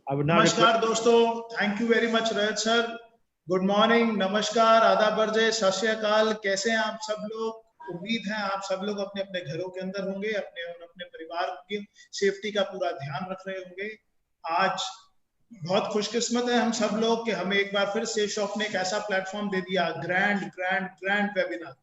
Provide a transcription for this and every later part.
नमस्कार दोस्तों, thank you very much Rajat sir. Good morning, नमस्कार, आदाब, बरजे, सत श्री अकाल। कैसे हैं आप सब लोग? उम्मीद है आप सब लोग अपने अपने घरों के अंदर होंगे, अपने अपने परिवार की सेफ्टी का पूरा ध्यान रख रहे होंगे। आज बहुत खुशकिस्मत है हम सब लोग कि हमें एक बार फिर सेफ शॉप ने एक ऐसा प्लेटफॉर्म दे दिया, grand grand grand webinar.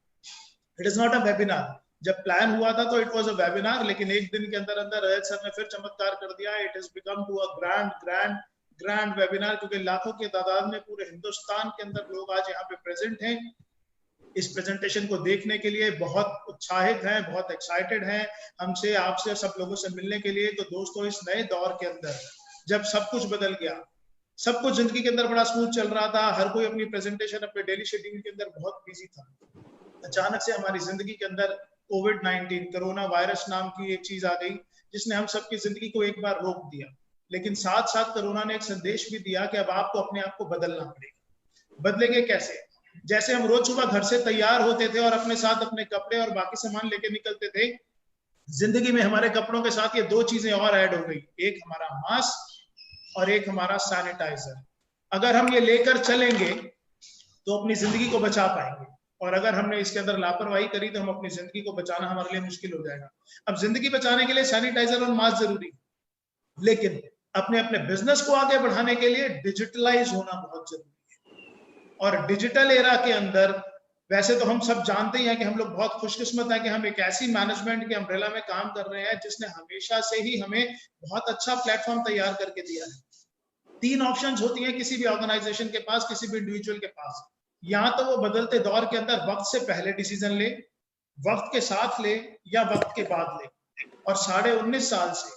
It is not a webinar. जब प्लान हुआ था तो इट वाज अ वेबिनार, लेकिन एक दिन के अंदर अंदर रजत सर ने फिर चमत्कार कर दिया। It is become to a grand grand grand webinar, क्योंकि लाखों की तादाद में पूरे हिंदुस्तान के अंदर लोग आज यहाँ पे प्रेजेंट हैं इस प्रेजेंटेशन को देखने के लिए। बहुत उत्साहित हैं, बहुत एक्साइटेड हैं हमसे, आपसे, सब लोगों से मिलने के लिए। तो दोस्तों, इस नए दौर के अंदर जब सब कुछ बदल गया, सब कुछ जिंदगी के अंदर बड़ा स्मूथ चल रहा था, हर कोई अपनी प्रेजेंटेशन अपने डेली शेड्यूल के अंदर बहुत बिजी था, अचानक से हमारी जिंदगी के अंदर कोविड-19 कोरोना वायरस नाम की एक चीज आ गई, जिसने हम सबकी जिंदगी को एक बार रोक दिया। लेकिन साथ साथ कोरोना ने एक संदेश भी दिया कि अब आपको अपने आप को बदलना पड़ेगा। बदलेंगे कैसे? जैसे हम रोज सुबह घर से तैयार होते थे और अपने साथ अपने कपड़े और बाकी सामान लेके निकलते थे, जिंदगी में हमारे कपड़ों के साथ ये दो चीजें और ऐड हो गई, एक हमारा मास्क और एक हमारा सैनिटाइजर। अगर हम ये लेकर चलेंगे तो अपनी जिंदगी को बचा पाएंगे, और अगर हमने इसके अंदर लापरवाही करी तो हम अपनी जिंदगी को बचाना हमारे लिए मुश्किल हो जाएगा। अब जिंदगी बचाने के लिए सैनिटाइजर और मास्क जरूरी है, लेकिन अपने अपने बिजनेस को आगे बढ़ाने के लिए डिजिटलाइज होना बहुत जरूरी है। और डिजिटल एरा के अंदर वैसे तो हम सब जानते ही हैं कि हम लोग बहुत खुशकिस्मत हैं कि हम एक ऐसी मैनेजमेंट के अम्ब्रेला में काम कर रहे हैं जिसने हमेशा से ही हमें बहुत अच्छा प्लेटफॉर्म तैयार करके दिया है। 3 ऑप्शंस होती हैं किसी भी ऑर्गेनाइजेशन के पास, किसी भी इंडिविजुअल के पास। या तो वो बदलते दौर के अंदर वक्त से पहले डिसीजन ले, वक्त के साथ ले, या वक्त के बाद ले। और 19.5 साल से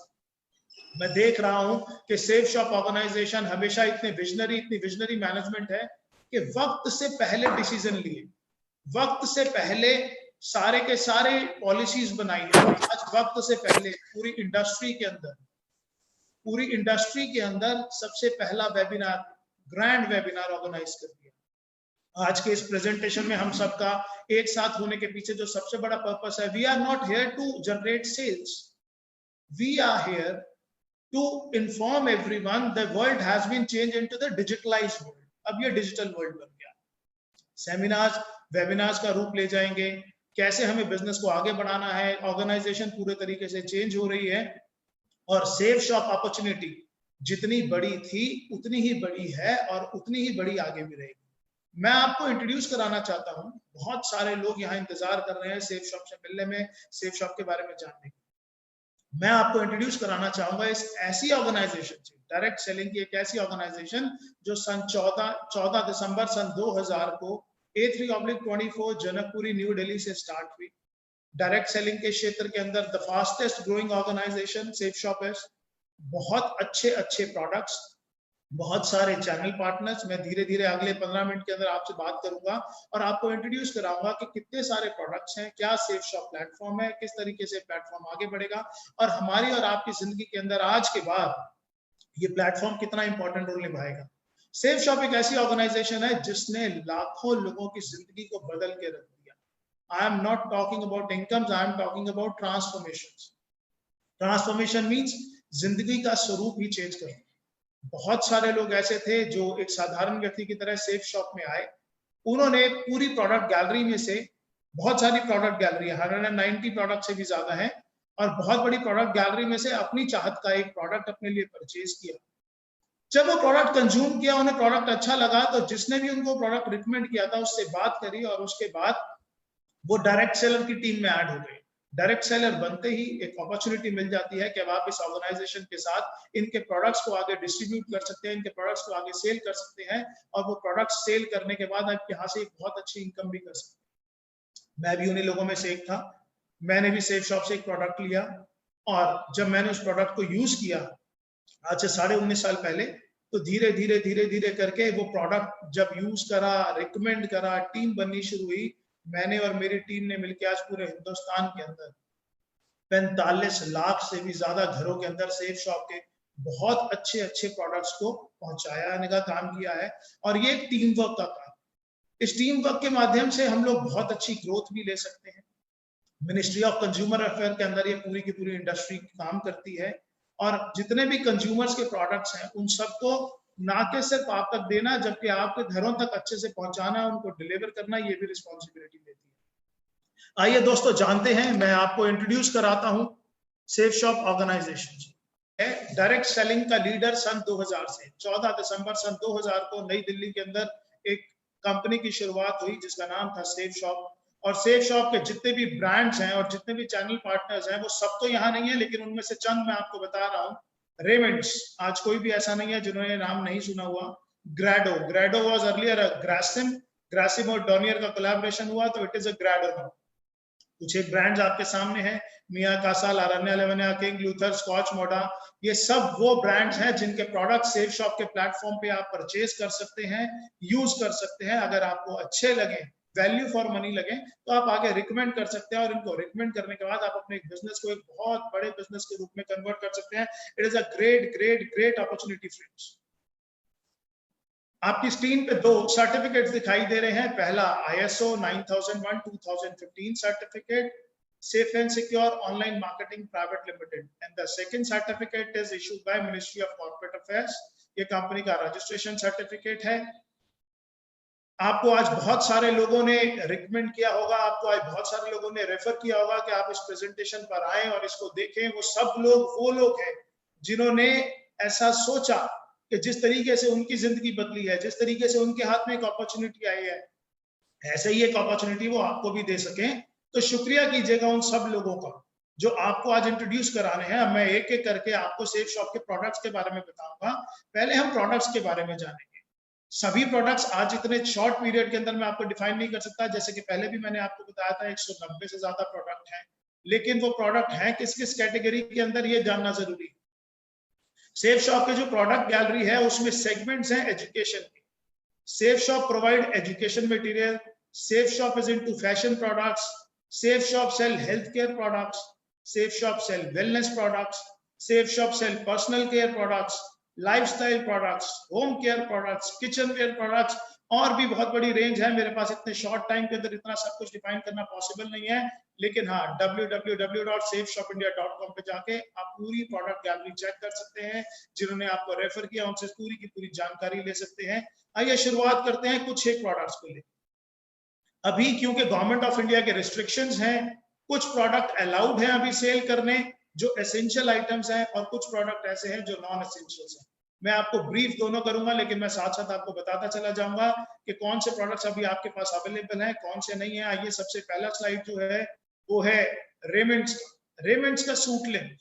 मैं देख रहा हूं कि सेफ शॉप ऑर्गेनाइजेशन हमेशा इतनी विजनरी मैनेजमेंट है कि वक्त से पहले डिसीजन लिए, वक्त से पहले सारे के सारे पॉलिसीज बनाई है। आज वक्त से पहले पूरी इंडस्ट्री के अंदर सबसे पहला वेबिनार, ग्रैंड वेबिनार ऑर्गेनाइज कर दिया। आज के इस प्रेजेंटेशन में हम सबका एक साथ होने के पीछे जो सबसे बड़ा पर्पस है, we are not here to generate sales, we are here to inform everyone the world has been changed into the digitalised world. अब ये डिजिटल वर्ल्ड बन गया। सेमिनार्स, वेबिनार्स का रूप ले जाएंगे, कैसे हमें बिजनेस को आगे बढ़ाना है। ऑर्गेनाइजेशन पूरे तरीके से चेंज हो रही है, और सेफ शॉप अपॉर्चुनिटी जितनी बड़ी थी उतनी ही बड़ी है और उतनी ही बड़ी आगे भी रहेगी। मैं आपको इंट्रोड्यूस कराना चाहता हूं, बहुत सारे लोग यहाँ इंतजार कर रहे हैं सेफ शॉप से मिलने में, सेफ शॉप के बारे में जानने के। मैं आपको इंट्रोड्यूस कराना चाहूंगा इस ऐसी ऑर्गेनाइजेशन से, डायरेक्ट सेलिंग की एक ऐसी ऑर्गेनाइजेशन जो सन 14 दिसंबर सन 2000 को A3/24 जनकपुरी न्यू दिल्ली से स्टार्ट हुई। डायरेक्ट सेलिंग के क्षेत्र के अंदर the fastest growing organisation Safe Shop है। बहुत अच्छे प्रोडक्ट्स, बहुत सारे चैनल पार्टनर्स। मैं धीरे धीरे अगले 15 मिनट के अंदर आपसे बात करूंगा और आपको इंट्रोड्यूस कराऊंगा कि कितने सारे प्रोडक्ट्स हैं, क्या सेफ शॉप प्लेटफॉर्म है, किस तरीके से प्लेटफॉर्म आगे बढ़ेगा, और हमारी और आपकी जिंदगी के अंदर आज के बाद ये प्लेटफॉर्म कितना इंपॉर्टेंट रोल निभाएगा। सेफ शॉप एक ऐसी ऑर्गेनाइजेशन है जिसने लाखों लोगों की जिंदगी को बदल के रख दिया। I am not talking about incomes, I am talking about transformation. Transformation means जिंदगी का स्वरूप ही चेंज करना। बहुत सारे लोग ऐसे थे जो एक साधारण व्यक्ति की तरह सेफ शॉप में आए, उन्होंने पूरी प्रोडक्ट गैलरी में से, बहुत सारी प्रोडक्ट गैलरी है, 190 प्रोडक्ट से भी ज्यादा है, और बहुत बड़ी प्रोडक्ट गैलरी में से अपनी चाहत का एक प्रोडक्ट अपने लिए परचेज किया। जब वो प्रोडक्ट कंज्यूम किया, उन्हें प्रोडक्ट अच्छा लगा, तो जिसने भी उनको प्रोडक्ट रिकमेंड किया था उससे बात करी, और उसके बाद वो डायरेक्ट सेलर की टीम में ऐड हो गए। डायरेक्ट सेलर बनते ही एक अपॉर्चुनिटी मिल जाती है कि अब आप इस ऑर्गेनाइजेशन के साथ इनके प्रोडक्ट्स को आगे डिस्ट्रीब्यूट कर सकते हैं, इनके प्रोडक्ट्स को आगे सेल कर सकते हैं, और वो प्रोडक्ट्स सेल करने के बाद आप यहाँ से एक बहुत अच्छी इनकम भी कर सकते हैं। मैं भी उन्हीं लोगों में से एक था। मैंने भी सेफ शॉप से एक प्रोडक्ट लिया, और जब मैंने उस प्रोडक्ट को यूज किया आज से 19.5 साल पहले, तो धीरे धीरे करके वो प्रोडक्ट जब यूज करा, रिकमेंड करा, टीम बननी शुरू हुई। मैंने और मेरी टीम ने मिलकर आज पूरे हिंदुस्तान के अंदर 45 लाख से भी ज्यादा घरों के अंदर सेफ शॉप के बहुत अच्छे प्रोडक्ट्स को पहुंचाने का काम किया है। और ये एक टीम वर्क का काम। इस टीम वर्क के माध्यम से हम लोग बहुत अच्छी ग्रोथ भी ले सकते हैं। मिनिस्ट्री ऑफ कंज्यूमर अफेयर के अंदर ये पूरी की पूरी इंडस्ट्री काम करती है। और जितने भी कंज्यूमर्स के प्रोडक्ट्स हैं उन सबको ना के सिर्फ आप तक देना, जबकि आपके घरों तक अच्छे से पहुंचाना, उनको डिलीवर करना, ये भी रिस्पॉन्सिबिलिटी देती है। आइए दोस्तों जानते हैं, मैं आपको इंट्रोड्यूस कराता हूं Safe Shop organisation. Direct selling का लीडर सन 2000 से 14 दिसंबर सन 2000 को नई दिल्ली के अंदर एक कंपनी की शुरुआत हुई जिसका नाम था सेफ शॉप। और सेफ शॉप के जितने भी ब्रांड्स हैं और जितने भी चैनल पार्टनर्स हैं वो सब तो यहाँ नहीं है, लेकिन उनमें से चंद मैं आपको बता रहा हूँ। रेमंड्स, आज कोई भी ऐसा नहीं है जिन्होंने नाम नहीं सुना हुआ। ग्रेडो वाज अर्लियर ग्रासिम और डॉनियर का कोलैबोरेशन हुआ तो इट इज अ ग्रेडो नाउ। कुछ एक ब्रांड्स आपके सामने हैं, मिया कासा, लारान्या लेवनिया, किंग लूथर, स्कॉच मोडा, ये सब वो ब्रांड्स हैं जिनके प्रोडक्ट सेफ शॉप के प्लेटफॉर्म पे आप परचेज कर सकते हैं, यूज कर सकते हैं। अगर आपको अच्छे लगे, वैल्यू फॉर मनी लगे, तो आप आगे रिकमेंड कर सकते हैं और इनको रिकमेंड करने के बाद आप अपने बिजनेस को एक बहुत बड़े बिजनेस के रूप में कन्वर्ट कर सकते हैं। It is a great great great opportunity friends. आपकी स्क्रीन पे दो सर्टिफिकेट्स दिखाई दे रहे हैं। पहला ISO 9001:2015 certificate, Safe and Secure Online Marketing Private Limited, and the second certificate is issued by Ministry of Corporate Affairs. ये कंपनी का registration certificate है। आपको आज बहुत सारे लोगों ने रिकमेंड किया होगा, आपको आज बहुत सारे लोगों ने रेफर किया होगा कि आप इस प्रेजेंटेशन पर आए और इसको देखें। वो सब लोग वो लोग हैं जिन्होंने ऐसा सोचा कि जिस तरीके से उनकी जिंदगी बदली है, जिस तरीके से उनके हाथ में एक अपॉर्चुनिटी आई है, ऐसे ही एक अपॉर्चुनिटी वो आपको भी दे सकें। तो शुक्रिया कीजिएगा उन सब लोगों का जो आपको आज इंट्रोड्यूस कराने हैं। मैं एक एक करके आपको सेफ शॉप के प्रोडक्ट्स के बारे में बताऊंगा। पहले हम प्रोडक्ट्स के बारे में जानेंगे। सभी प्रोडक्ट्स आज इतने शॉर्ट पीरियड के अंदर मैं आपको डिफाइन नहीं कर सकता, जैसे कि पहले भी मैंने आपको बताया था 190 से ज्यादा प्रोडक्ट हैं, लेकिन वो प्रोडक्ट हैं किस किस कैटेगरी के अंदर, ये जानना जरूरी है। सेफ शॉप के जो प्रोडक्ट गैलरी है उसमें सेगमेंट्स हैं एजुकेशन के। Safe Shop provide education material, Safe Shop is into fashion products, Safe Shop sell health care products, Safe Shop sell wellness products, Safe Shop sell personal care products, lifestyle products, home care products, kitchen ware products, और भी बहुत बड़ी range है। मेरे पास इतने short time के अंदर इतना सब कुछ डिफाइन करना पॉसिबल नहीं है, लेकिन हाँ www.safeshopindia.com पे जाके आप पूरी प्रोडक्ट गैलरी चेक कर सकते हैं। जिन्होंने आपको रेफर किया उनसे पूरी की पूरी जानकारी ले सकते हैं। आइए शुरुआत करते हैं कुछ एक प्रोडक्ट्स को लेकर। अभी क्योंकि गवर्नमेंट ऑफ इंडिया के रिस्ट्रिक्शंस हैं, कुछ प्रोडक्ट अलाउड हैं अभी सेल करने जो एसेंशियल आइटम्स हैं, और कुछ प्रोडक्ट ऐसे हैं जो नॉन एसेंशियल्स हैं। मैं आपको ब्रीफ दोनों करूंगा, लेकिन मैं साथ साथ आपको बताता चला जाऊंगा कि कौन से प्रोडक्ट्स अभी आपके पास अवेलेबल हैं, कौन से नहीं है। आइए सबसे पहला स्लाइड जो है वो है रेमंड्स का सूट लेंथ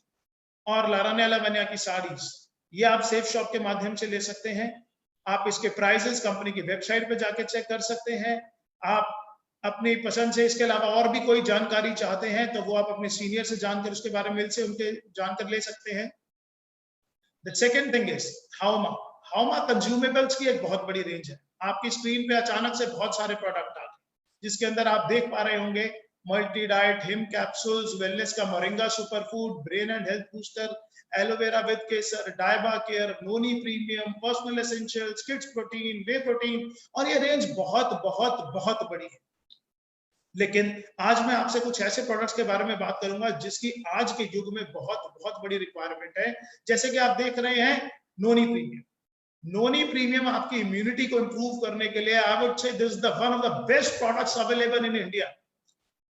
और लारान्या लेवनिया की साड़ीज। ये आप सेफ शॉप के माध्यम से ले सकते हैं। आप इसके प्राइसेस कंपनी की वेबसाइट पे जाके चेक कर सकते हैं। आप अपनी पसंद से इसके अलावा और भी कोई जानकारी चाहते हैं तो वो आप अपने सीनियर से जानकर उसके बारे में से उनके जानकर ले सकते हैं। The second thing is हाउमा कंज्यूमेबल्स की एक बहुत बड़ी रेंज है। आपकी स्क्रीन पे अचानक से बहुत सारे प्रोडक्ट आ गए, जिसके अंदर आप देख पा रहे होंगे मल्टी डाइट, हिम कैप्सूल्स, वेलनेस का moringa superfood, brain and health booster, aloe vera with केसर, डायबा care, noni premium, personal essentials, kids protein, whey protein, और ये रेंज बहुत बहुत बहुत बड़ी है। लेकिन आज मैं आपसे कुछ ऐसे प्रोडक्ट्स के बारे में बात करूंगा जिसकी आज के युग में बहुत बहुत बड़ी रिक्वायरमेंट है। जैसे कि आप देख रहे हैं नोनी प्रीमियम। नोनी प्रीमियम आपकी इम्यूनिटी को इंप्रूव करने के लिए I would say this is the one of the best products available in India.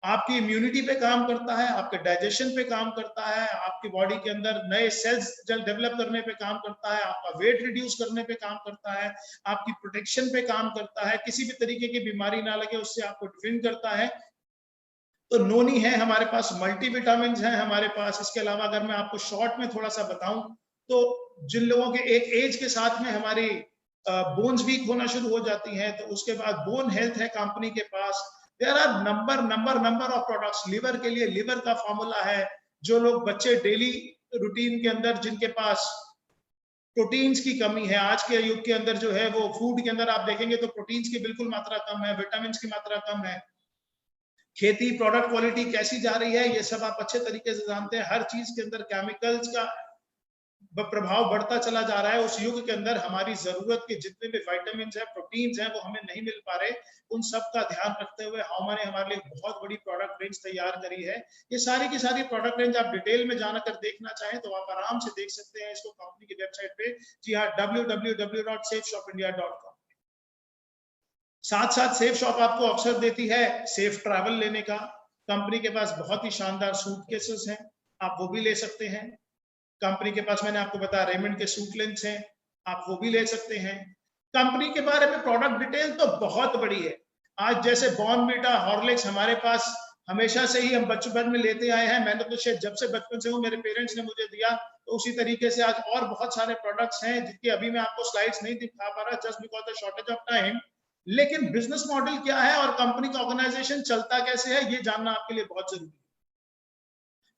आपकी इम्यूनिटी पे काम करता है, आपके डाइजेशन पे काम करता है, आपकी बॉडी के अंदर नए सेल्स डेवलप करने पे काम करता है, आपका वेट रिड्यूस करने पे काम करता है, आपकी प्रोटेक्शन पे काम करता है, किसी भी तरीके की बीमारी ना लगे उससे आपको डिफेंड करता है। तो नोनी है हमारे पास, मल्टीविटामिन है हमारे पास। इसके अलावा अगर मैं आपको शॉर्ट में थोड़ा सा बताऊं तो जिन लोगों के एक एज के साथ में हमारी बोन्स वीक होना शुरू हो जाती हैं, तो उसके बाद बोन हेल्थ है कंपनी के पास। There are number of products. Liver के लिए लिवर का फॉर्मूला है। जो लोग बच्चे डेली रूटीन के अंदर जिनके पास प्रोटीन्स की कमी है, आज के युग के अंदर जो है वो फूड के अंदर आप देखेंगे तो प्रोटीन्स की बिल्कुल मात्रा कम है, विटामिन की मात्रा कम है। खेती प्रोडक्ट क्वालिटी कैसी जा रही है ये सब आप अच्छे तरीके से जानते हैं। हर चीज के अंदर केमिकल्स का प्रभाव बढ़ता चला जा रहा है, उस युग के अंदर हमारी जरूरत के जितने भी विटामिन है, प्रोटीन्स हैं, वो हमें नहीं मिल पा रहे। उन सब का ध्यान रखते हुए हमारे लिए बहुत बड़ी प्रोडक्ट रेंज तैयार करी है। ये सारी की सारी प्रोडक्ट रेंज आप डिटेल में जाना कर देखना चाहें तो आप आराम से देख सकते हैं इसको कंपनी की वेबसाइट पे। जी हाँ, www.safeshopindia.com। साथ साथ सेफ शॉप आपको अवसर देती है सेफ ट्रैवल लेने का। कंपनी के पास बहुत ही शानदार सूटकेसेस हैं, आप वो भी ले सकते हैं। कंपनी के पास मैंने आपको बताया रेमंड के सूट लेंस हैं, आप वो भी ले सकते हैं। कंपनी के बारे में प्रोडक्ट डिटेल तो बहुत बड़ी है। आज जैसे बॉर्नवीटा, हॉर्लिक्स हमारे पास हमेशा से ही हम बचपन में लेते आए हैं। मैंने तो शायद जब से बचपन से हूँ, मेरे पेरेंट्स ने मुझे दिया, तो उसी तरीके से आज और बहुत सारे प्रोडक्ट्स हैं जिनके अभी मैं आपको स्लाइड्स नहीं दिखा पा रहा just because the shortage of time. लेकिन बिजनेस मॉडल क्या है और कंपनी का ऑर्गेनाइजेशन चलता कैसे है, ये जानना आपके लिए बहुत जरूरी है।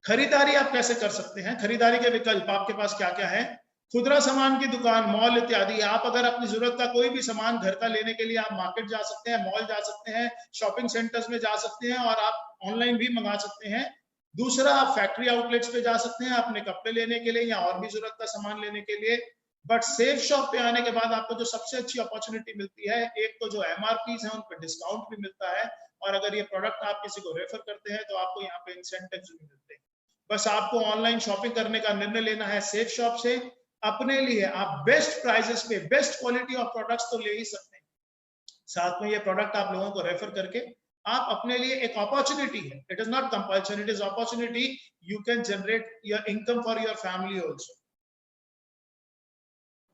खरीदारी आप कैसे कर सकते हैं, खरीदारी के विकल्प आपके पास क्या क्या है। खुदरा सामान की दुकान, मॉल इत्यादि। आप अगर अपनी जरूरत का कोई भी सामान घर का लेने के लिए आप मार्केट जा सकते हैं, मॉल जा सकते हैं, शॉपिंग सेंटर्स में जा सकते हैं और आप ऑनलाइन भी मंगा सकते हैं। दूसरा, आप फैक्ट्री आउटलेट्स पे जा सकते हैं अपने कपड़े लेने के लिए या और भी जरूरत का सामान लेने के लिए। बट सेफ शॉप पे आने के बाद आपको जो सबसे अच्छी अपॉर्चुनिटी मिलती है, एक तो जो एमआरपीज है उन पर डिस्काउंट भी मिलता है, और अगर ये प्रोडक्ट आप किसी को रेफर करते हैं तो आपको यहाँ पे इंसेंटिव्स भी मिलते हैं। बस आपको ऑनलाइन शॉपिंग करने का निर्णय लेना है सेफ शॉप से। अपने लिए आप बेस्ट प्राइसेस पे बेस्ट क्वालिटी ऑफ प्रोडक्ट्स तो ले ही सकते हैं, साथ में ये प्रोडक्ट आप लोगों को रेफर करके आप अपने लिए एक अपॉर्चुनिटी है, it is not compulsion, it is opportunity, you can generate your income for your family also.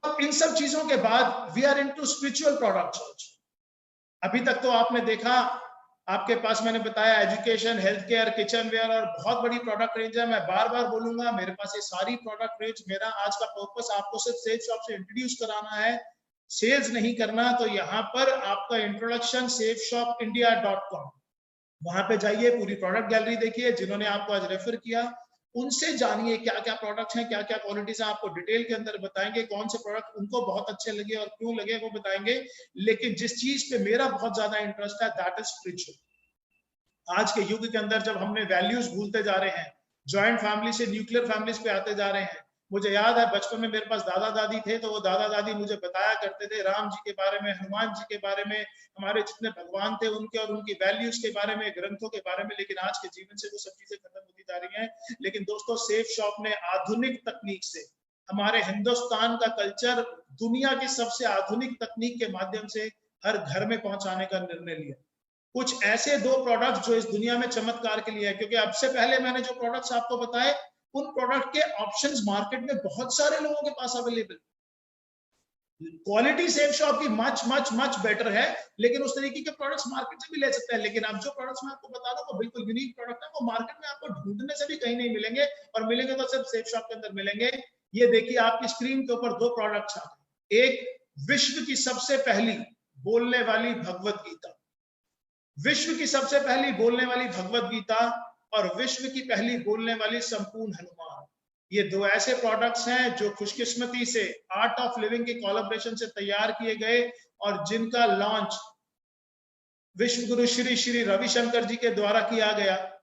इन सब चीजों के बाद we are into spiritual products also. अभी तक तो आपने देखा, आपके पास मैंने बताया education, health care, kitchen ware और बहुत बड़ी प्रोडक्ट रेंज है। मैं बार बार बोलूंगा, मेरे पास ये सारी प्रोडक्ट रेंज, मेरा आज का पर्पस आपको सिर्फ सेफ शॉप से इंट्रोड्यूस कराना है, सेल्स नहीं करना। तो यहाँ पर आपका इंट्रोडक्शन safeshopindia.com, वहां पे जाइए, पूरी प्रोडक्ट गैलरी देखिए, जिन्होंने आपको आज रेफर किया उनसे जानिए क्या क्या प्रोडक्ट्स हैं, क्या क्या क्वालिटीज हैं, आपको डिटेल के अंदर बताएंगे कौन से प्रोडक्ट उनको बहुत अच्छे लगे और क्यों लगे वो बताएंगे। लेकिन जिस चीज पे मेरा बहुत ज्यादा इंटरेस्ट है दैट इज स्पिरिचुअल। आज के युग के अंदर जब हमने वैल्यूज भूलते जा रहे हैं, जॉइंट फैमिली से न्यूक्लियर फैमिलीज पे आते जा रहे हैं। मुझे याद है बचपन में मेरे पास दादा दादी थे, तो वो दादा दादी मुझे बताया करते थे राम जी के बारे में, हनुमान जी के बारे में, हमारे जितने भगवान थे उनके और उनकी वैल्यूज के बारे में, ग्रंथों के बारे में। लेकिन आज के जीवन से वो सब चीजें खत्म होती जा रही हैं। लेकिन दोस्तों, सेफ शॉप ने आधुनिक तकनीक से हमारे हिंदुस्तान का कल्चर दुनिया की सबसे आधुनिक तकनीक के माध्यम से हर घर में पहुंचाने का निर्णय लिया। कुछ ऐसे दो प्रोडक्ट जो इस दुनिया में चमत्कार के लिए है, क्योंकि अब से पहले मैंने जो प्रोडक्ट्स आपको बताए उन प्रोडक्ट के ऑप्शंस मार्केट में बहुत सारे लोगों के पास अवेलेबल। क्वालिटी सेफ शॉप की मच मच मच बेटर है, लेकिन उस तरीके के प्रोडक्ट्स मार्केट से भी ले सकते हैं। लेकिन अब जो प्रोडक्ट्स मैं आपको बता रहा हूं वो बिल्कुल यूनिक प्रोडक्ट है, वो मार्केट में आपको ढूंढने से भी कहीं नहीं मिलेंगे, और मिलेंगे तो सिर्फ सेफ शॉप के अंदर मिलेंगे। ये देखिए आपकी स्क्रीन के ऊपर दो प्रोडक्ट्स आ गए। एक विश्व की सबसे पहली बोलने वाली भगवत गीता, विश्व की सबसे पहली बोलने वाली भगवत गीता और विश्व की पहली बोलने वाली संपूर्ण हनुमान। ये दो ऐसे प्रोडक्ट्स हैं जो खुशकिस्मती से आर्ट ऑफ लिविंग के कोलैबोरेशन से तैयार किए गए और जिनका लॉन्च विश्व गुरु श्री श्री रविशंकर जी के द्वारा किया गया।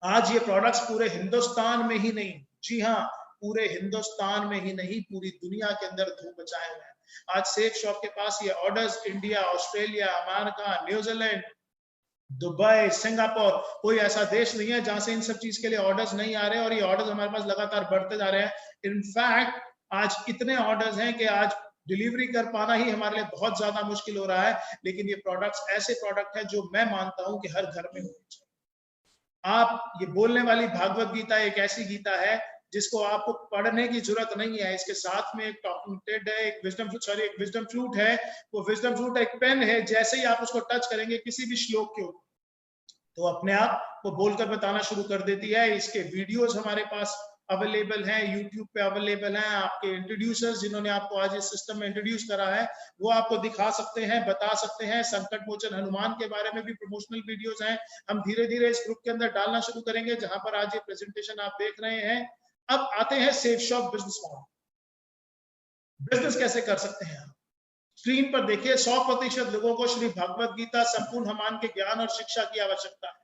आज ये प्रोडक्ट्स पूरे हिंदुस्तान में ही नहीं, जी हाँ, पूरे हिंदुस्तान में ही नहीं, पूरी दुनिया के अंदर धूम मचाए हुए हैं। आज सेफ शॉप के पास ये orders India, Australia, America, New Zealand, Dubai, Singapore, कोई ऐसा देश नहीं है जहां से इन सब चीज के लिए ऑर्डर्स नहीं आ रहे, और ये ऑर्डर्स हमारे पास लगातार बढ़ते जा रहे हैं। इनफैक्ट आज इतने ऑर्डर्स हैं कि आज डिलीवरी कर पाना ही हमारे लिए बहुत ज्यादा मुश्किल हो रहा है। लेकिन ये प्रोडक्ट्स ऐसे प्रोडक्ट हैं जो मैं मानता हूं कि हर घर में होने चाहिए। आप ये बोलने वाली भागवत गीता एक ऐसी गीता है जिसको आपको पढ़ने की जरूरत नहीं है। इसके साथ में एक टॉकिंग टेड है, एक विजडम फ्लूट है। वो विजडम फ्लूट एक पेन है, जैसे ही आप उसको टच करेंगे किसी भी श्लोक के ऊपर, तो अपने आप वो बोलकर बताना शुरू कर देती है। इसके वीडियोस हमारे पास अवेलेबल हैं, यूट्यूब पे अवेलेबल हैं। आपके इंट्रोड्यूसर्स जिन्होंने आपको आज इस सिस्टम में इंट्रोड्यूस करा है वो आपको दिखा सकते हैं, बता सकते हैं। संकट मोचन हनुमान के बारे में भी प्रमोशनल वीडियोस हैं, हम धीरे धीरे इस ग्रुप के अंदर डालना शुरू करेंगे, जहां पर आज ये प्रेजेंटेशन आप देख रहे हैं। अब आते हैं safe shop business model. Business कैसे कर सकते हैं? स्क्रीन पर देखिए, 100% लोगों को श्री भगवत गीता संपूर्ण हनुमान के ज्ञान और शिक्षा की आवश्यकता है।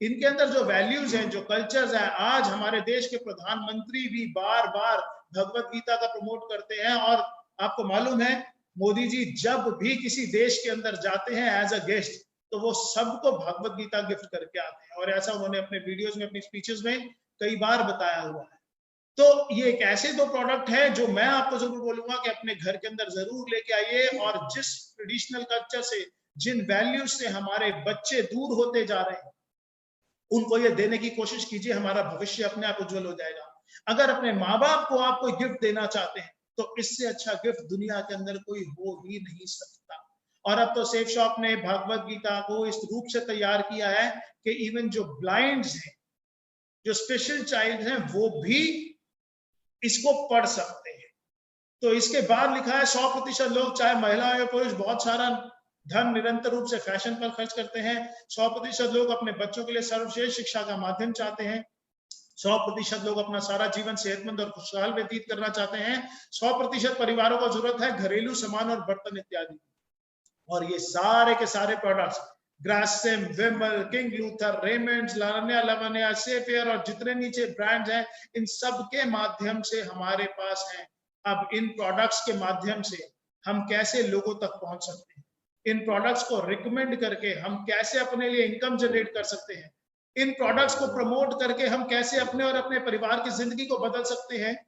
इनके अंदर जो वैल्यूज हैं, जो कल्चर्स हैं, आज हमारे देश के प्रधानमंत्री भी बार बार भगवत गीता का प्रमोट करते हैं। और आपको मालूम है, मोदी जी जब भी किसी देश के अंदर जाते हैं एज अ गेस्ट, तो वो सबको भगवत गीता गिफ्ट करके आते हैं, और ऐसा उन्होंने अपने वीडियोस में, अपनी स्पीचेस में कई बार बताया हुआ है। तो ये एक ऐसे दो प्रोडक्ट है जो मैं आपको जरूर बोलूंगा कि अपने घर के अंदर जरूर लेके आइए, और जिस ट्रेडिशनल कल्चर से, जिन वैल्यूज से हमारे बच्चे दूर होते जा रहे हैं, उनको ये देने की कोशिश कीजिए। हमारा भविष्य अपने आप उज्जवल हो जाएगा। अगर अपने माँ बाप को आप कोई गिफ्ट देना चाहते हैं, तो इससे अच्छा गिफ्ट दुनिया के अंदर कोई हो ही नहीं सकता। और अब तो सेफ शॉप ने भगवत गीता को इस रूप से तैयार किया है कि इवन जो ब्लाइंड्स हैं, जो स्पेशल चाइल्ड हैं, वो भी इसको पढ़ सकते हैं। तो इसके बाद लिखा है 100% लोग, चाहे महिला या पुरुष, बहुत सारा धन निरंतर रूप से फैशन पर खर्च करते हैं। 100% लोग अपने बच्चों के लिए सर्वश्रेष्ठ शिक्षा का माध्यम चाहते हैं। 100% लोग अपना सारा जीवन सेहतमंद और खुशहाल व्यतीत करना चाहते हैं। 100% परिवारों को जरूरत है घरेलू सामान और बर्तन इत्यादि। और ये सारे के सारे प्रोडक्ट्स, ग्रासिम, विमल, किंग लूथर, रेमंड्स, लावण्या लवण्या, सेफियर और जितने नीचे ब्रांड्स हैं, इन सब के माध्यम से हमारे पास हैं। अब इन प्रोडक्ट्स के माध्यम से हम कैसे लोगों तक पहुंच सकते हैं, इन प्रोडक्ट्स को रिकमेंड करके हम कैसे अपने लिए इनकम जनरेट कर सकते हैं, इन प्रोडक्ट्स को प्रमोट करके हम कैसे अपने और अपने परिवार की जिंदगी को बदल सकते हैं,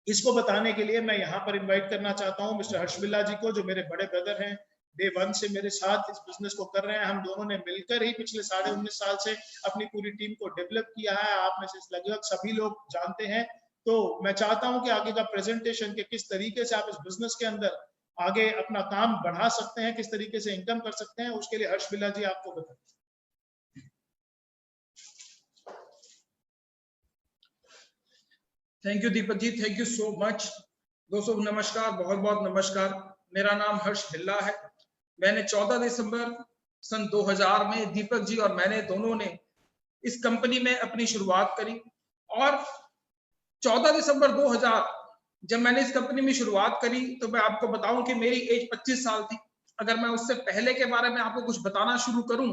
इसको बताने के लिए मैं यहाँ पर इनवाइट करना चाहता हूँ मिस्टर हर्ष बिल्ला जी को, जो मेरे बड़े ब्रदर हैं, डे 1 से मेरे साथ इस बिजनेस को कर रहे हैं। हम दोनों ने मिलकर ही पिछले 19.5 साल से अपनी पूरी टीम को डेवलप किया है। आप में से लगभग सभी लोग जानते हैं। तो मैं चाहता हूं कि आगे का प्रेजेंटेशन के किस तरीके से आप इस बिजनेस के अंदर आगे अपना काम बढ़ा सकते हैं, किस तरीके से इनकम कर सकते हैं, उसके लिए हर्ष बिल्ला जी आपको बताएं। Thank you Deepak ji, thank you so much. दोस्तों नमस्कार, बहुत बहुत नमस्कार। मेरा नाम हर्ष बिल्ला है। मैंने 14 दिसंबर सन 2000 में दीपक जी और मैंने दोनों ने इस कंपनी में अपनी शुरुआत करी। और 14 दिसंबर 2000 जब मैंने इस कंपनी में शुरुआत करी, तो मैं आपको बताऊं कि मेरी एज 25 साल थी। अगर मैं उससे पहले के बारे में आपको कुछ बताना शुरू करूं,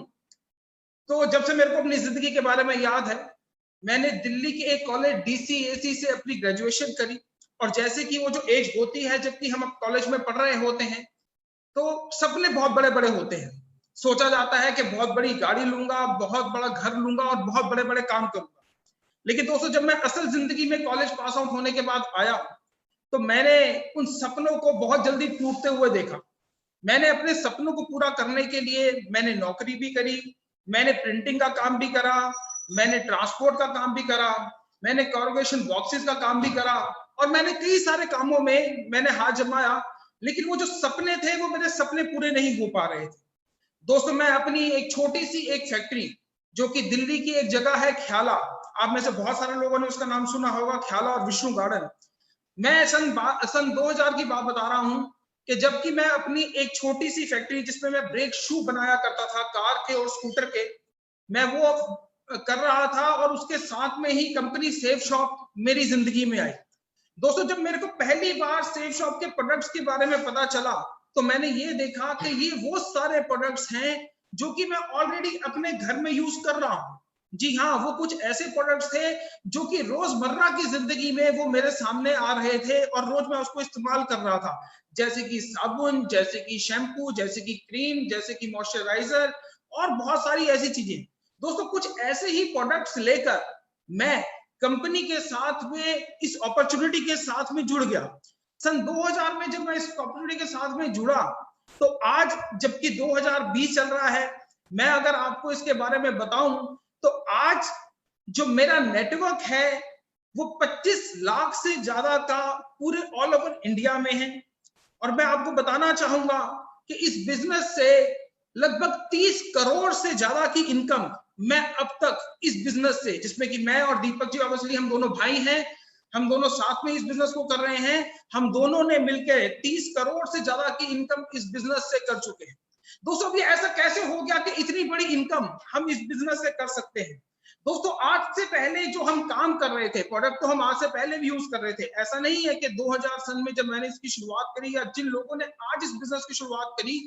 तो जब से मेरे को अपनी जिंदगी के बारे में याद है, मैंने दिल्ली के एक कॉलेज DCAC से अपनी ग्रेजुएशन करी। और जैसे कि वो जो एज होती है जबकि हम कॉलेज में पढ़ रहे होते हैं, तो सपने बहुत बड़े बड़े होते हैं। सोचा जाता है कि बहुत बड़ी गाड़ी लूंगा, बहुत बड़ा घर लूंगा और बहुत बड़े बड़े काम करूंगा। लेकिन दोस्तों जब मैं असल जिंदगी में कॉलेज पास आउट होने के बाद आया, तो मैंने उन सपनों को बहुत जल्दी टूटते हुए देखा। मैंने अपने सपनों को पूरा करने के लिए मैंने नौकरी भी करी, मैंने प्रिंटिंग का काम भी करा, मैंने ट्रांसपोर्ट का काम भी करा, मैंने कॉर्पोरेशन बॉक्सेस का काम भी करा, और मैंने कई सारे कामों में मैंने हाथ जमाया। लेकिन वो जो सपने थे, वो मेरे सपने पूरे नहीं हो पा रहे थे। दोस्तों मैं अपनी एक छोटी सी एक फैक्ट्री, जो कि दिल्ली की एक जगह है ख्याला, आप में से बहुत सारे लोगों ने उसका नाम सुना होगा, ख्याला और विष्णु गार्डन। मैं सन 2000 की बात बता रहा हूं कि जबकि मैं अपनी एक छोटी सी फैक्ट्री, जिसमें मैं ब्रेक शू बनाया करता था कार के और स्कूटर के, मैं वो कर रहा था, और उसके साथ में ही कंपनी सेफ शॉप मेरी जिंदगी में आई। दोस्तों जब मेरे को पहली बार सेफ शॉप के प्रोडक्ट्स के बारे में पता चला, तो मैंने ये देखा कि ये वो सारे प्रोडक्ट्स हैं जो कि मैं ऑलरेडी अपने घर में यूज कर रहा हूं। जी हाँ, वो कुछ ऐसे प्रोडक्ट्स थे जो कि रोजमर्रा की जिंदगी में वो मेरे सामने आ रहे थे और रोज मैं उसको इस्तेमाल कर रहा था, जैसे कि साबुन, जैसे कि शैम्पू, जैसे कि क्रीम, जैसे कि मॉइस्चराइजर और बहुत सारी ऐसी चीजें। दोस्तों कुछ ऐसे ही प्रोडक्ट्स लेकर मैं कंपनी के साथ में इस अपॉर्चुनिटी के साथ में जुड़ गया। सन 2000 में जब मैं इस अपॉर्चुनिटी के साथ में जुड़ा, तो आज जबकि 2020 चल रहा है, मैं अगर आपको इसके बारे में बताऊं, तो आज जो मेरा नेटवर्क है वो 25 लाख से ज्यादा का पूरे ऑल ओवर इंडिया में है। और मैं आपको बताना चाहूंगा कि इस बिजनेस से लगभग 30 करोड़ से ज्यादा की इनकम मैं अब तक इस बिजनेस से, जिसमें कि मैं और दीपक जी ऑब्वियसली हम दोनों भाई हैं, हम दोनों साथ में इस बिजनेस को कर रहे हैं, हम दोनों ने मिलकर 30 करोड़ से ज्यादा की इनकम इस बिजनेस से कर चुके हैं। दोस्तों ये ऐसा कैसे हो गया कि इतनी बड़ी इनकम हम इस बिजनेस से कर सकते हैं? दोस्तों आज से पहले जो हम काम कर रहे थे, प्रोडक्ट तो हम आज से पहले भी यूज कर रहे थे। ऐसा नहीं है कि 2000 सन में जब मैंने इसकी शुरुआत करी, या जिन लोगों ने आज इस बिजनेस की शुरुआत करी,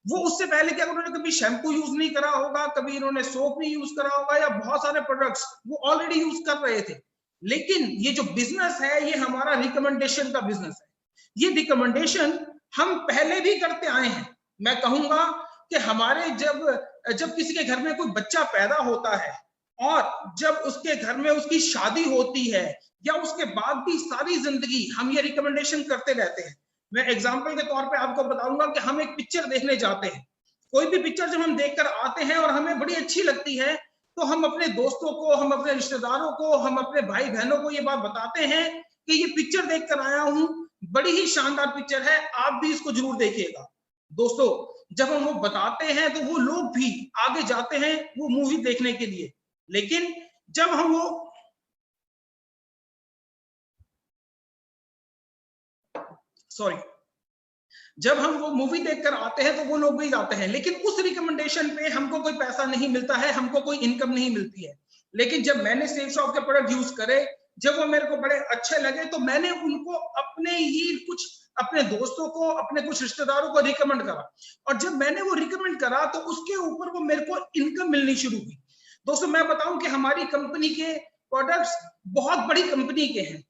वो उससे पहले क्या उन्होंने कभी शैम्पू यूज नहीं करा होगा, कभी इन्होंने सोप नहीं यूज करा होगा, या बहुत सारे प्रोडक्ट्स वो ऑलरेडी यूज कर रहे थे। लेकिन ये जो बिजनेस है ये हमारा रिकमेंडेशन का बिजनेस है। ये रिकमेंडेशन हम पहले भी करते आए हैं। मैं कहूंगा कि हमारे जब किसी के घर में कोई बच्चा पैदा होता है और जब उसके घर में उसकी शादी होती है या उसके बाद भी सारी जिंदगी हम ये रिकमेंडेशन करते रहते हैं। मैं एग्जांपल के तौर पे आपको बताऊंगा कि हम एक पिक्चर देखने जाते हैं, कोई भी पिक्चर जब हम देखकर आते हैं और हमें बड़ी अच्छी लगती है तो हम अपने दोस्तों को, हम अपने रिश्तेदारों को, हम अपने भाई बहनों को ये बात बताते हैं कि ये पिक्चर देखकर आया हूं, बड़ी ही शानदार पिक्चर है, आप भी इसको जरूर देखिएगा। दोस्तों जब हम वो बताते हैं तो वो लोग भी आगे जाते हैं वो मूवी देखने के लिए। लेकिन जब हम वो मूवी देखकर आते हैं तो वो लोग भी जाते हैं, लेकिन उस रिकमेंडेशन पे हमको कोई पैसा नहीं मिलता है, हमको कोई इनकम नहीं मिलती है। लेकिन जब मैंने सेल शॉप के प्रोडक्ट यूज करे, जब वो मेरे को बड़े अच्छे लगे, तो मैंने उनको अपने दोस्तों को, अपने कुछ रिश्तेदारों को रिकमेंड करा, और जब मैंने वो रिकमेंड करा तो उसके ऊपर वो मेरे को इनकम मिलनी शुरू हुई। दोस्तों मैं बताऊं कि हमारी कंपनी के प्रोडक्ट्स बहुत बड़ी कंपनी के हैं।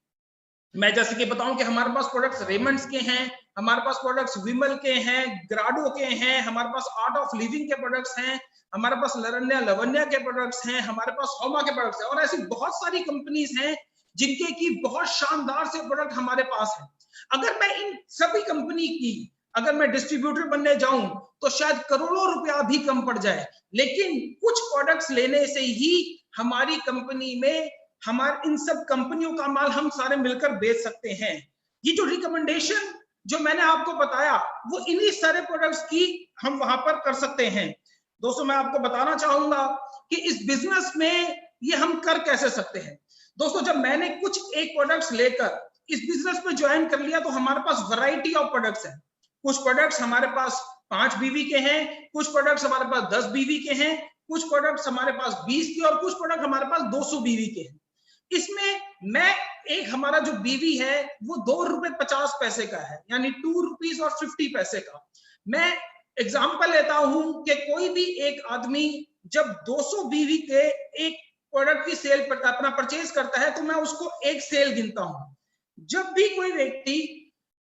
मैं जैसे कि बताऊं कि हमारे पास प्रोडक्ट्स रेमंड्स के हैं, हमारे पास प्रोडक्ट्स विमल के हैं, ग्राडो के हैं, हमारे पास आर्ट ऑफ लिविंग के प्रोडक्ट्स हैं, हमारे पास लरण्या लवन्या के प्रोडक्ट्स हैं, हमारे पास होमा के प्रोडक्ट्स हैं, और ऐसी बहुत सारी कंपनीज हैं जिनके की बहुत शानदार से प्रोडक्ट हमारे पास है। अगर मैं इन सभी कंपनी की अगर मैं डिस्ट्रीब्यूटर बनने जाऊं तो शायद करोड़ों रुपया भी कम पड़ जाए, लेकिन कुछ प्रोडक्ट्स लेने से ही हमारी कंपनी में हमारे इन सब कंपनियों का माल हम सारे मिलकर बेच सकते हैं। ये जो रिकमेंडेशन जो मैंने आपको बताया वो इन्हीं सारे प्रोडक्ट्स की हम वहां पर कर सकते हैं। दोस्तों मैं आपको बताना चाहूंगा कि इस बिजनेस में ये हम कर कैसे सकते हैं। दोस्तों जब मैंने कुछ एक प्रोडक्ट्स लेकर इस बिजनेस में ज्वाइन कर लिया तो हमारे पास वैरायटी ऑफ प्रोडक्ट्स हैं। कुछ प्रोडक्ट्स हमारे पास 5 बीवी के हैं, कुछ प्रोडक्ट्स हमारे पास 10 बीवी के हैं, कुछ प्रोडक्ट्स हमारे पास 20 के, और कुछ प्रोडक्ट हमारे पास 200 बीवी के हैं। इसमें मैं एक हमारा जो बीवी है वो 2 रुपए 50 पैसे का है, यानी 2 रुपीज और 50 पैसे का। मैं एग्जांपल लेता हूं कि कोई भी एक आदमी जब 200 बीवी के एक प्रोडक्ट की सेल पर अपना परचेज करता है तो मैं उसको एक सेल गिनता हूं। जब भी कोई व्यक्ति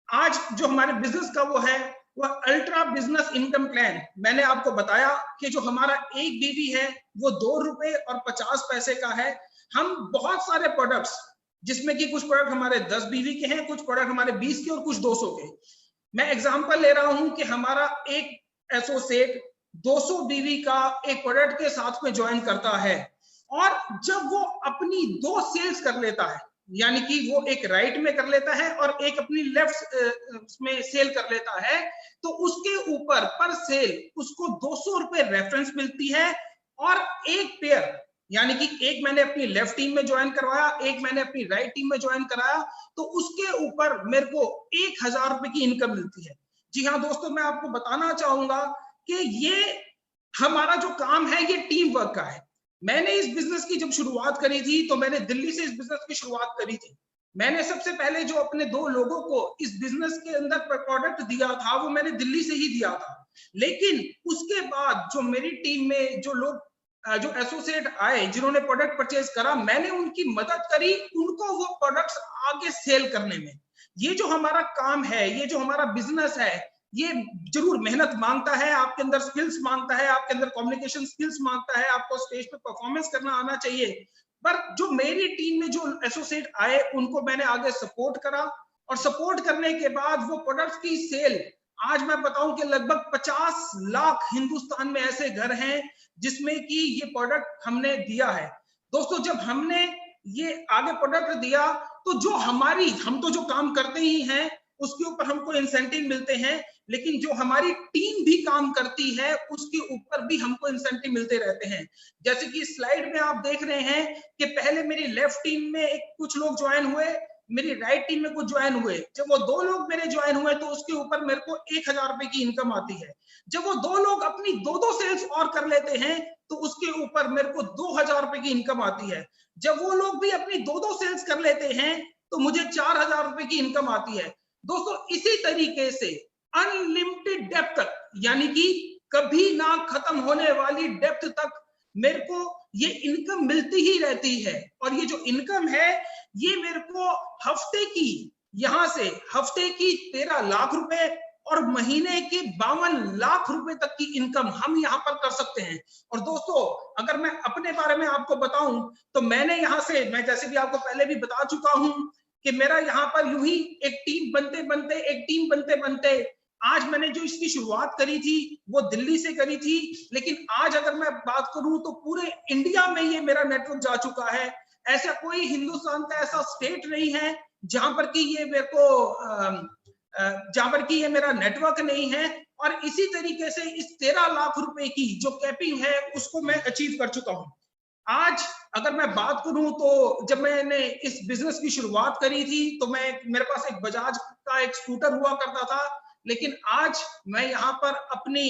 आज जो हमारे बिजनेस का वो है वह अल्ट्रा बिजनेस इनकम प्लान, मैंने आपको बताया कि जो हमारा एक बीवी है वो 2 रुपए और 50 पैसे का है। हम बहुत सारे प्रोडक्ट्स जिसमें कि कुछ प्रोडक्ट हमारे 10 बीवी के हैं, कुछ प्रोडक्ट हमारे 20 के और कुछ 200 के। मैं एग्जांपल ले रहा हूं कि हमारा एक एसोसिएट 200 बीवी का एक प्रोडक्ट के साथ में ज्वाइन करता है, और जब वो अपनी 2 सेल्स कर लेता है, यानी कि वो एक राइट में कर लेता है और एक अपनी लेफ्ट में सेल कर लेता है, तो उसके ऊपर पर सेल उसको 200 रुपए रेफरेंस मिलती है, और एक पेयर यानी कि एक मैंने अपनी लेफ्ट टीम में ज्वाइन करवाया, एक मैंने अपनी राइट टीम में ज्वाइन कराया, तो उसके ऊपर मेरे को 1000 रुपए की इनकम मिलती है। जी हाँ दोस्तों, मैं आपको बताना चाहूंगा कि ये हमारा जो काम है ये टीम वर्क का है। मैंने इस बिजनेस की जब शुरुआत करी थी तो मैंने दिल्ली से इस बिजनेस की शुरुआत करी थी। मैंने सबसे पहले जो अपने 2 लोगों को इस बिजनेस के अंदर प्रोडक्ट दिया था वो मैंने दिल्ली से ही दिया था, लेकिन उसके बाद जो मेरी टीम में जो लोग जो एसोसिएट आए जिन्होंने प्रोडक्ट परचेज करा, मैंने उनकी मदद करी उनको वो प्रोडक्ट्स आगे सेल करने में। ये जो हमारा काम है, ये जो हमारा बिजनेस है, ये जरूर मेहनत मांगता है, आपके अंदर स्किल्स मांगता है, आपके अंदर कम्युनिकेशन स्किल्स मांगता है, आपको स्टेज पे परफॉर्मेंस करना आना चाहिए। पर जो मेरी टीम में जो एसोसिएट आए उनको मैंने आगे सपोर्ट करा, और सपोर्ट करने के बाद वो प्रोडक्ट्स की सेल, आज मैं बताऊं कि लगभग 50 लाख हिंदुस्तान में ऐसे घर हैं जिसमें कि ये प्रोडक्ट हमने दिया है। दोस्तों जब हमने ये आगे प्रोडक्ट दिया तो जो हम तो जो काम करते ही हैं उसके ऊपर हमको इंसेंटिव मिलते हैं, लेकिन जो हमारी टीम भी काम करती है उसके ऊपर भी हमको इंसेंटिव मिलते रहते हैं। जैसे कि स्लाइड में आप देख रहे हैं कि पहले मेरी लेफ्ट टीम में कुछ लोग ज्वाइन हुए, मेरी राइट टीम में कुछ ज्वाइन हुए। जब वो 2 लोग मेरे ज्वाइन हुए तो उसके ऊपर मेरे को 1000 रुपए की इनकम आती है। जब वो 2 लोग अपनी 2 सेल्स और कर लेते हैं तो उसके ऊपर मेरे को 2000 रुपए की इनकम आती है। जब वो लोग भी अपनी 2 सेल्स कर लेते हैं तो मुझे 4000 रुपए की इनकम आती है। दोस्तों इसी तरीके से अनलिमिटेड डेप्थ तक, यानी कि कभी ना खत्म होने वाली डेप्थ तक मेरे को ये इनकम मिलती ही रहती है। और ये जो इनकम है ये मेरे को हफ्ते की, यहां से हफ्ते की 13 लाख रुपए और महीने के 52 लाख रुपए तक की इनकम हम यहाँ पर कर सकते हैं। और दोस्तों अगर मैं अपने बारे में आपको बताऊं तो मैंने यहाँ से, मैं जैसे भी आपको पहले भी बता चुका हूं कि मेरा यहाँ पर यूं ही एक टीम बनते बनते आज मैंने जो इसकी शुरुआत करी थी वो दिल्ली से करी थी, लेकिन आज अगर मैं बात करूं तो पूरे इंडिया में ये मेरा नेटवर्क जा चुका है। ऐसा कोई हिंदुस्तान का ऐसा स्टेट नहीं है जहां पर कि ये मेरे को जहां पर कि ये मेरा नेटवर्क नहीं है। और इसी तरीके से इस 13 लाख रुपए की जो कैपिंग है उसको मैं अचीव कर चुका हूं। आज अगर मैं बात करूं तो जब मैंने इस बिजनेस की शुरुआत करी थी तो मेरे पास एक बजाज का एक स्कूटर हुआ करता था, लेकिन आज मैं यहाँ पर अपनी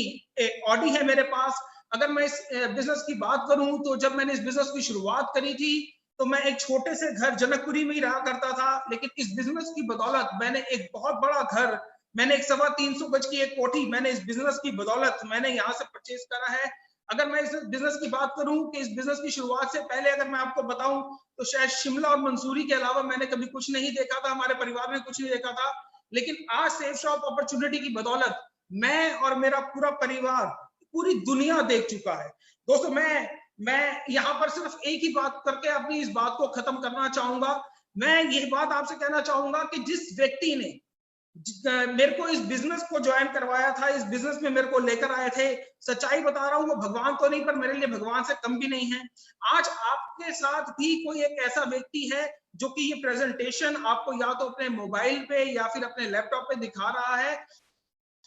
ऑडी है मेरे पास। अगर मैं इस बिजनेस की बात करूं तो जब मैंने इस बिजनेस की शुरुआत करी थी तो मैं एक छोटे से घर जनकपुरी में ही रहा करता था, लेकिन इस बिजनेस की बदौलत मैंने एक बहुत बड़ा घर, मैंने एक 325 गज की एक कोठी मैंने इस बिजनेस की बदौलत मैंने यहाँ से परचेज करा है। अगर मैं इस बिजनेस की बात करूं कि इस बिजनेस की शुरुआत से पहले अगर मैं आपको बताऊं तो शायद शिमला और मंसूरी के अलावा मैंने कभी कुछ नहीं देखा था, हमारे परिवार ने कुछ नहीं देखा था। लेकिन आज सेफ शॉप अपॉर्चुनिटी की बदौलत मैं और मेरा पूरा परिवार पूरी दुनिया देख चुका है। दोस्तों मैं यहाँ पर सिर्फ एक ही बात करके अपनी इस बात को खत्म करना चाहूंगा। मैं ये बात आपसे कहना चाहूंगा कि जिस व्यक्ति ने मेरे को इस बिजनेस को ज्वाइन करवाया था, इस बिजनेस में मेरे को लेकर आए थे, सच्चाई बता रहा हूँ, वो भगवान तो नहीं पर मेरे लिए भगवान से कम भी नहीं है। आज आपके साथ भी कोई एक ऐसा व्यक्ति है जो कि ये प्रेजेंटेशन आपको या तो अपने मोबाइल पे या फिर अपने लैपटॉप पे दिखा रहा है।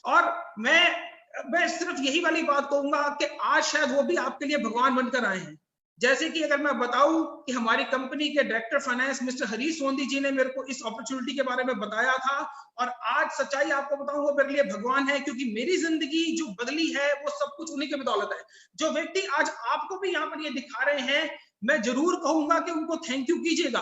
और मैं सिर्फ यही वाली बात कहूंगा कि आज शायद वो भी आपके लिए भगवान बनकर आए हैं। जैसे कि अगर मैं बताऊं कि हमारी कंपनी के director finance mister Harish Sondhi जी ने मेरे को इस अपॉर्चुनिटी के बारे में बताया था, और आज सच्चाई आपको बताऊं वो मेरे लिए भगवान है, क्योंकि मेरी जिंदगी जो बदली है वो सब कुछ उन्हीं के बदौलत है। जो व्यक्ति आज आपको भी यहाँ पर ये दिखा रहे हैं, मैं जरूर कहूंगा कि उनको थैंक यू कीजिएगा,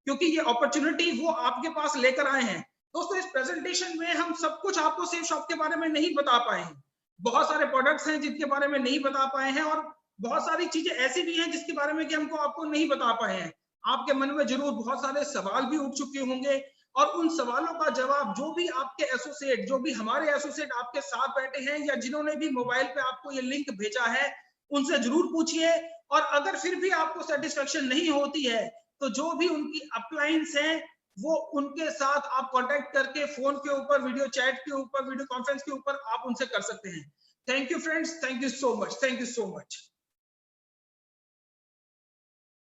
क्योंकि ये अपॉर्चुनिटी वो आपके पास लेकर आए हैं। दोस्तों इस प्रेजेंटेशन में हम सब कुछ आपको सेफ शॉप के बारे में नहीं बता पाए हैं, बहुत सारे प्रोडक्ट्स हैं जिनके बारे में नहीं बता पाए हैं, और बहुत सारी चीजें ऐसी भी हैं जिसके बारे में कि हमको आपको नहीं बता पाए हैं। आपके मन में जरूर बहुत सारे सवाल भी उठ चुके होंगे, और उन सवालों का जवाब जो भी आपके एसोसिएट, जो भी हमारे एसोसिएट आपके साथ बैठे हैं या जिन्होंने भी मोबाइल पे आपको ये लिंक भेजा है, उनसे जरूर पूछिए। और अगर फिर भी आपको सेटिस्फेक्शन नहीं होती है तो जो भी उनकी अपलाइंस हैं वो उनके साथ आप कांटेक्ट करके फोन के ऊपर, वीडियो चैट के ऊपर, वीडियो कॉन्फ्रेंस के ऊपर आप उनसे कर सकते हैं। Thank you friends, thank you so much, thank you so much.